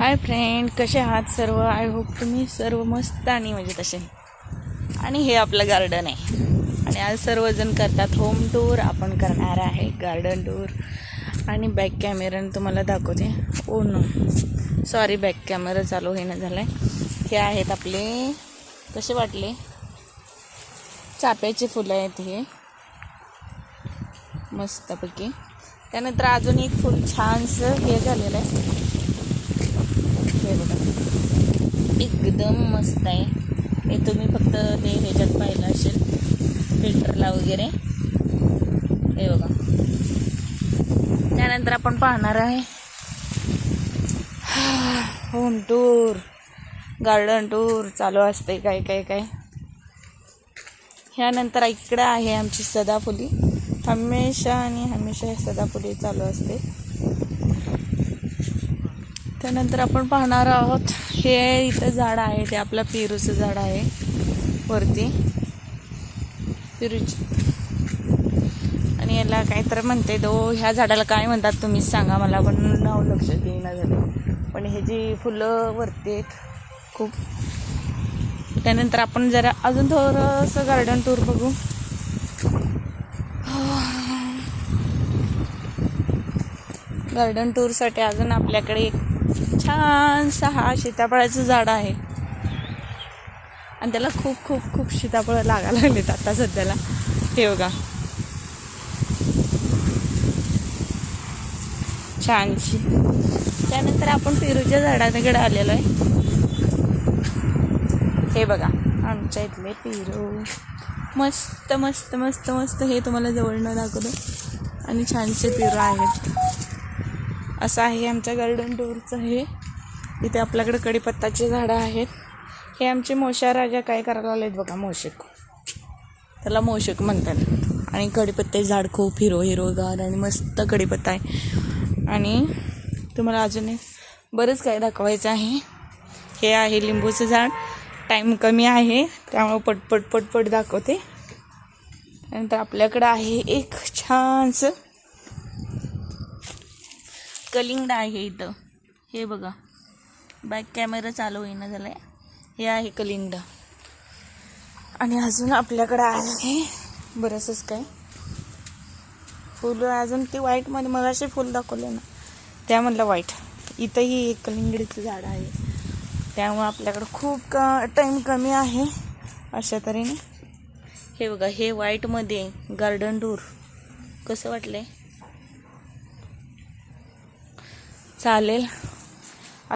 Hi friend, कसे आहात सर्व? आय होप तुम्ही सर्व मस्त आणि म्हणजे तसे. आणि हे आपलं गार्डन आहे आणि आज सर्वजण करतात होम टूर. आपण करणार आहे गार्डन टूर आणि बॅक कॅमेराने तुम्हाला दाखवते. Oh no sorry, back camera चालू होईना झाला आहे. हे आहेत आपले, कसे वाटले? चाफ्याचे फुलं आहेत हे मस्तपैकी. त्यानंतर अजून एक फुल छानसं हे झालेलं आहे, हे बघा एकदम मस्त आहे. हे तुम्ही फक्त ते ह्याच्यात पाहिलं असेल फिल्टरला वगैरे. हे बघा. त्यानंतर आपण पाहणार आहे होम टूर, गार्डन टूर चालू असते काय काय काय. ह्यानंतर इकडं आहे आमची सदाफुली. हमेशा आणि हमेशा सदाफुली चालू असते. त्यानंतर आपण पाहणार आहोत हे इथं झाड आहे, ते आपलं पेरूचं झाड आहे वरती, पेरूची. आणि याला काहीतरी म्हणते तो, ह्या झाडाला काय म्हणतात तुम्हीच सांगा मला, पण नाव लक्षात येईना झालं. पण हे जी फुलं वरती आहेत खूप. त्यानंतर आपण जरा अजून थोडंसं गार्डन टूर बघू. गार्डन टूरसाठी अजून आपल्याकडे एक छानसा हा सीताफळाचं झाड आहे आणि त्याला खूप खूप खूप सीताफळं लागायला लागलेत आता सध्याला. हे बघा छानशी. त्यानंतर आपण पेरूच्या झाडाकडे आलेलो आहे. हे बघा आमच्या इथले पेरू मस्त मस्त मस्त मस्त. हे तुम्हाला जवळनं दाखवतो आणि छानसे पेरू आहेत. असं आहे आमच्या गार्डन टूरचं हे. इथे आपल्याकडे कडीपत्ताची झाडं आहेत. हे आमचे मोशा राजा काय करायला आलेत बघा, मोशक, त्याला मोशक म्हणतात. आणि कडीपत्त्याचे झाड खूप हिरवगार आणि मस्त कडीपत्ता आहे. आणि तुम्हाला अजून बरंच काय दाखवायचं आहे. हे आहे लिंबूचं झाड. टाईम कमी आहे त्यामुळे पटपट पटपट दाखवते. त्यानंतर आपल्याकडं आहे एक छानसं कलिंगड आहे इथं. हे बघा, बॅक कॅमेरा चालू होईना झाला आहे. हे आहे कलिंगड. आणि अजून आपल्याकडं आहे बरंचंच काय फुलं. अजून ती व्हाईटमध्ये मला असे फुल दाखवले ना, त्यामधलं व्हाईट. इथंही एक कलिंगडीचं झाड आहे. त्यामुळे आपल्याकडं खूप टाईम कमी आहे अशा तऱ्हेने. हे बघा, हे व्हाईटमध्ये गार्डन टूर कसं वाटलं? चालेल.